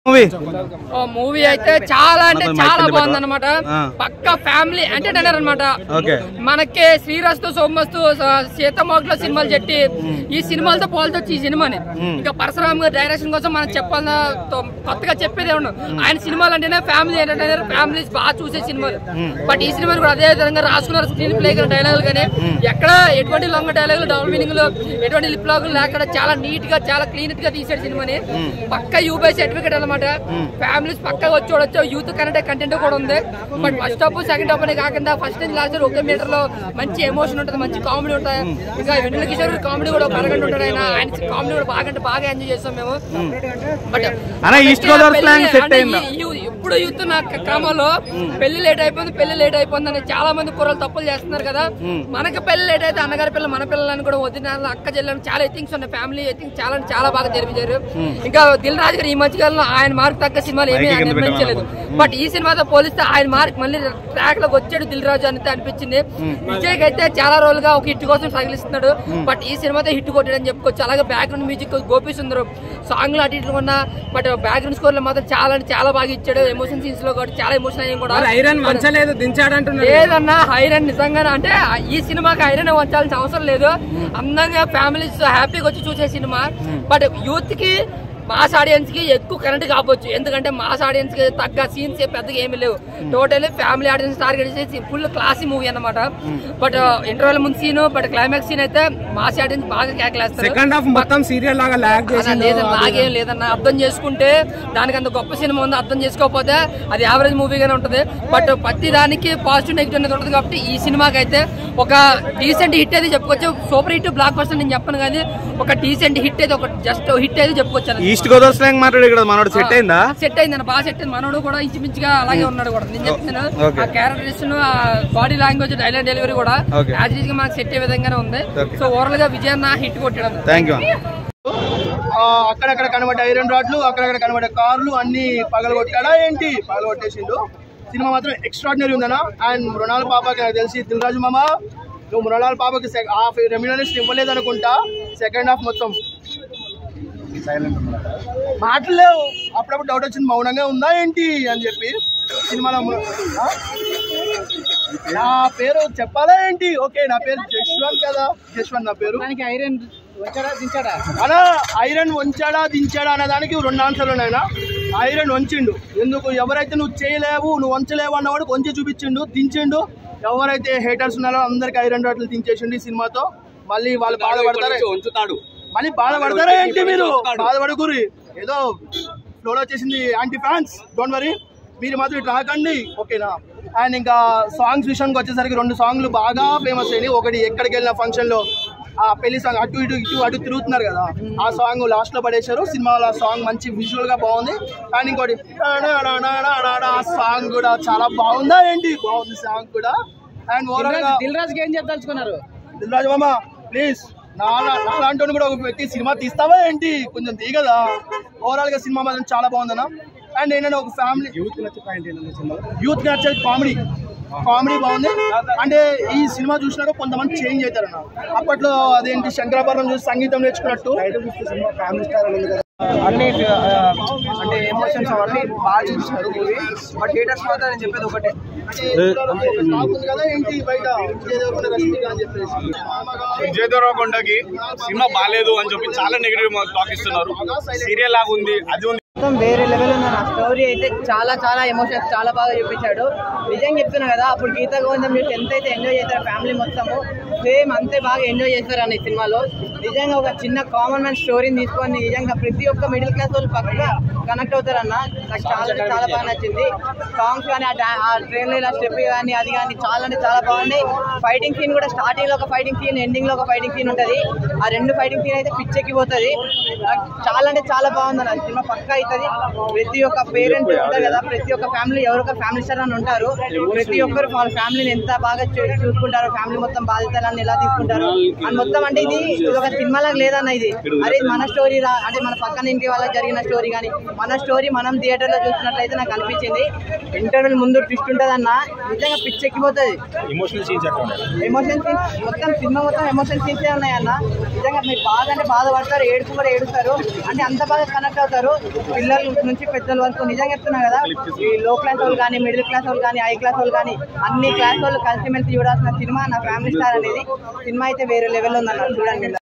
Movie అయితే చాలా అంటే చాలా బాగుంది అనమాట. పక్క ఫ్యామిలీ ఎంటర్టైనర్ అనమాట. మనకి శ్రీరస్తు సోమస్తు సీతమోగ్ల సినిమాలు చెట్టి ఈ సినిమాలతో పోల్చొచ్చు ఈ సినిమాని. ఇంకా పరశురామ్ గారి డైరెక్షన్ కోసం మనం చెప్పాలన్నా కొత్తగా చెప్పేదే ఉండదు. ఆయన సినిమాలు అంటేనే ఫ్యామిలీ ఎంటర్టైనర్, ఫ్యామిలీస్ బాగా చూసే సినిమాలు. బట్ ఈ సినిమాలు కూడా అదే విధంగా రాసుకున్నారు. స్క్రీన్ ప్లే డైలాగులు కానీ ఎక్కడ ఎటువంటి లొంగ డైలాగులు, డబుల్ మీనింగ్లు, ఎటువంటి లిప్ లాగులు లేకుండా చాలా నీట్ గా చాలా క్లీన్ గా తీసాడు సినిమాని. పక్క యూబై సర్టిఫికేట్ అనమాట. ఫ్యామిలీస్ పక్కగా వచ్చి చూడొచ్చు. యూత్ కనెక్ట్ కంటెంట్ కూడా ఉంది. But first half second half అనే కాకుండా ఫస్ట్ నుంచి లాస్ట్ ఒకే మీటర్ లో మంచి ఎమోషన్ ఉంటుంది, మంచి కామెడీ ఉంటుంది. ఇంకా వెన్నెల కిషోర్ కామెడీ కూడా అరగంట ఉంటాడు. ఆయన కామెడీ కూడా బాగా ఎంజాయ్ చేస్తాం మేము. బట్ ఇప్పుడు యూత్ నా క్రమంలో పెళ్లి లేట్ అయిపోయింది అని చాలా మంది కుర్రలు తప్పులు చేస్తున్నారు కదా. మనకి పెళ్లి లేట్ అయితే అన్నగారి పిల్లలు మన పిల్లలని కూడా వదిన అక్క చెల్లెలు చాలా ఎథింగ్స్ ఉన్నాయి. ఫ్యామిలీ ఎథింగ్స్ చాలా బాగా జరిపించారు. ఇంకా దిల్ రాజు గారు ఈ మధ్యకాలంలో ఆయన మార్క్ తగ్గ సినిమాలు ఏమీ నిర్మించలేదు. బట్ ఈ సినిమాతో పోలిస్తే ఆయన మార్క్ మళ్ళీ ట్రాక్ లోకి వచ్చాడు దిల్ రాజు అని అనిపించింది. విజయ్ అయితే చాలా రోజులుగా ఒక హిట్ కోసం తగిలిస్తున్నాడు. బట్ ఈ సినిమాతో హిట్ కొట్టాడు అని చెప్పుకోవచ్చు. అలాగే బ్యాక్గ్రౌండ్ మ్యూజిక్ గోపి సుందరం సాంగ్లు అటు ఇట్లు ఉన్నా బట్ బ్యాక్గ్రౌండ్ స్కోర్ లో మాత్రం చాలా బాగా ఇచ్చాడు. ఎమోషన్ సీన్స్ లో కూడా చాలా ఎమోషన్ అయ్యి కూడా లేదన్నా. ఐరన్ నిజంగా అంటే ఈ సినిమాకి ఐరన్ వంచాల్సిన అవసరం లేదు. అందంగా ఫ్యామిలీస్ హ్యాపీగా వచ్చి చూసే సినిమా. బట్ యూత్ కి మాస్ ఆడియన్స్ కి ఎక్కువ కరెంట్ కావచ్చు. ఎందుకంటే మాస్ ఆడియన్స్ కి తగ్గ సీన్స్ పెద్దగా ఏమి లేవు. టోటల్లీ ఫ్యామిలీ ఆడియన్స్ టార్గెట్ చేసి ఫుల్ క్లాసీ మూవీ అన్నమాట. బట్ ఇంటర్వెల్ ముందు సీన్ బట్ క్లైమాక్స్ సీన్ అయితే మాస్ ఆడియన్స్ బాగా కేకలేస్తారు. సెకండ్ హాఫ్ మొత్తం సీరియల్ లాగా లాగేం లేదన్న. అర్థం చేసుకుంటే దానికి అంత గొప్ప సినిమా ఉంది. అర్థం చేసుకోకపోతే అది యావరేజ్ మూవీగానే ఉంటుంది. బట్ ప్రతి దానికి పాజిటివ్ నెగిటివ్ అనేది ఉంటుంది. కాబట్టి ఈ సినిమాకి అయితే ఒక డీసెంట్ హిట్ అయితే చెప్పుకోవచ్చు. సూపర్ హిట్ బ్లాక్ బస్టర్ నేను చెప్పను కానీ ఒక డీసెంట్ హిట్ అయితే ఒక జస్ట్ హిట్ అయితే చెప్పుకోవచ్చు. ఈస్ట్ గోదావరి స్లాంగ్ మాట్లాడు ఇక్కడ మనోడు సెట్ అయిందా? సెట్ అయిందన్న, బాగా సెట్ అయింది. మనోడు కూడా ఇంచుమించుగా అలాగే ఉన్నాడు కూడా. నేను చెప్తున్నాను ఆ characterisation, body language, dialogue delivery కూడా యాజ్ గా మనకు సెట్ అయ్యే విధంగానే ఉంది. సో ఓవరాల్ గా విజయన్న హిట్ కొట్టడం. అక్కడక్కడ కనబడ్డ ఐరన్ రాడ్లు, అక్కడక్కడ కనబడ్డ కార్లు అన్ని పగలగొట్టాడా ఏంటి? పగలగొట్టేసిండు. సినిమా మాత్రం ఎక్స్ట్రాడినరీ ఉందన్నా. అండ్ మృణాల్ పాపకి నాకు తెలిసి దిల్ రాజు మామ నువ్వు మృణాల్ పాపకి హాఫ్ రెమ్యునరేషన్ ఇవ్వలేదు అనుకుంటా. సెకండ్ హాఫ్ మొత్తం మాటలేవు. అప్పుడప్పుడు డౌట్ వచ్చింది మౌనంగా ఉందా ఏంటి అని చెప్పి. సినిమాలో నా పేరు చెప్పాలా ఏంటి? ఓకే, నా పేరు జశ్వంత్ కదా. జశ్వంత్ నా పేరు. ఐరన్ అలా ఐరన్ వంచాడా దించాడా అనే దానికి 2 ఆన్సర్లు ఉన్నాయన. ఐరన్ వంచిండు. ఎందుకు? ఎవరైతే నువ్వు చేయలేవు, నువ్వు వంచలేవు అన్నవాడు వంచి చూపించిండు, దించిండు. ఎవరైతే హేటర్స్ ఉన్నారో అందరికి ఐరన్ రాడ్లు దించేసిండు ఈ సినిమాతో. మళ్ళీ వాళ్ళు బాధపడతారు, మళ్ళీ బాధపడతారా ఏంటి? మీరు బాధపడకూరి, ఏదో ఫ్లోలో వచ్చేసింది యాంటీ ఫ్యాన్స్. డోంట్ వరీ, మీరు మాత్రం ఇట్లా రాకండి, ఓకేనా? అండ్ ఇంకా సాంగ్స్ విషయానికి వచ్చేసరికి 2 సాంగ్లు బాగా ఫేమస్ అయినాయి. ఒకటి ఎక్కడికి వెళ్ళిన ఫంక్షన్లో ఆ పెళ్లి సాంగ్ అటు తిరుగుతున్నారు కదా, ఆ సాంగ్ లాస్ట్ లో పడేశారు. సినిమాలో ఆ సాంగ్ మంచి విజువల్ గా బాగుంది. అండ్ ఇంకోటి ఆ సాంగ్ కూడా చాలా బాగుందా ఏంటి? బాగుంది సాంగ్ కూడా. అండ్ ఓవరాల్ గా దిల్ రాజుకి ఏం చెప్పదలుచుకున్నారు? దిల్ రాజు మామ ప్లీజ్ నాలాంటి కూడా ఒక వ్యక్తి సినిమా తీస్తావా ఏంటి? కొంచెం తీగదా. ఓవరాల్ గా సినిమా మాత్రం చాలా బాగుందన్న. అండ్ ఏంటంటే ఒక ఫ్యామిలీ యూత్ నచ్చేది కామెడీ బాగుంది. అంటే ఈ సినిమా చూసినాక కొంతమంది చేంజ్ అవుతారన్న. అప్పట్లో అదేంటి శంకరాభరణం చూసి సంగీతం నేర్చుకున్నట్టు అన్ని అంటే ఎమోషన్స్ అవన్నీ బాగా చూపిస్తున్నారు మూవీ. బట్ థియేటర్స్ మాత్రం నేను చెప్పేది ఒకటే, విజయ్ దేవరకొండకి సినిమా బాగాలేదు అని చెప్పి చాలా నెగిటివ్ టాక్ ఇస్తున్నారు. సీరియల్ లాగా ఉంది, అది ఉంది, మొత్తం వేరే లెవెల్ ఉంది అన్న. స్టోరీ అయితే చాలా ఎమోషన్స్ చాలా బాగా చూపించాడు. నిజంగా చెప్తున్నా కదా, అప్పుడు గీతా గోవిందం చూసి ఎంతైతే ఎంజాయ్ చేశారు ఫ్యామిలీ మొత్తము, సేమ్ అంతే బాగా ఎంజాయ్ చేస్తారు అన్న ఈ సినిమాలో. నిజంగా ఒక చిన్న కామన్ మ్యాన్ స్టోరీని తీసుకొని నిజంగా ప్రతి ఒక్క మిడిల్ క్లాస్ వాళ్ళు పక్కగా కనెక్ట్ అవుతారన్న. నాకు చాలా బాగా నచ్చింది. సాంగ్స్ కానీ ఆ ట్రైన్లో ఇలా స్టెప్ కానీ అది కానీ చాలా బాగున్నాయి. ఫైటింగ్ సీన్ కూడా స్టార్టింగ్ లో ఒక ఫైటింగ్ సీన్, ఎండింగ్ లో ఒక ఫైటింగ్ సీన్ ఉంటుంది. ఆ 2 ఫైటింగ్ సీన్ అయితే పిచ్చెక్కిపోతుంది. నాకు చాలా బాగుందన్న సినిమా. పక్కా అవుతుంది. ప్రతి ఒక్క పేరెంట్ ఉంటారు కదా, ప్రతి ఒక్క ఫ్యామిలీ ఎవరొక ఫ్యామిలీ స్టార్ అని ఉంటారు. ప్రతి ఒక్కరు వాళ్ళ ఫ్యామిలీని ఎంత బాగా చూసుకుంటారో, ఫ్యామిలీ మొత్తం బాధ్యతలు వాళ్ళని ఎలా తీసుకుంటారు అని మొత్తం. అంటే ఇది ఒక సినిమాలకు లేదన్న, ఇది అరే మన స్టోరీ అంటే మన పక్కన ఇంటి వాళ్ళకి జరిగిన స్టోరీ కానీ మన స్టోరీ మనం థియేటర్లో చూసినట్లయితే నాకు అనిపించింది. ఇంటర్వెల్ ముందు ట్విస్ట్ ఉంటుందన్న, నిజంగా పిచ్చెక్కిపోతుంది. ఎమోషన్ సీన్స్ మొత్తం సినిమా మొత్తం ఎమోషన్ సీన్సే ఉన్నాయన్న. నిజంగా మీరు బాగా అంటే బాధపడతారు, ఏడుపు కూడా ఏడుస్తారు. అంటే అంత బాగా కనెక్ట్ అవుతారు పిల్లల నుంచి పెద్దల వరకు. నిజంగా చెప్తున్నా కదా, ఈ లో క్లాస్ వాళ్ళు కానీ మిడిల్ క్లాస్ వాళ్ళు కానీ హై క్లాస్ వాళ్ళు కానీ అన్ని క్లాస్ వాళ్ళు కలిసిమెలిసి చూడాల్సిన సినిమా నా ఫ్యామిలీ స్టార్ అనేది. సినిమా అయితే వేరే లెవెల్లో ఉందన్న, చూడండి.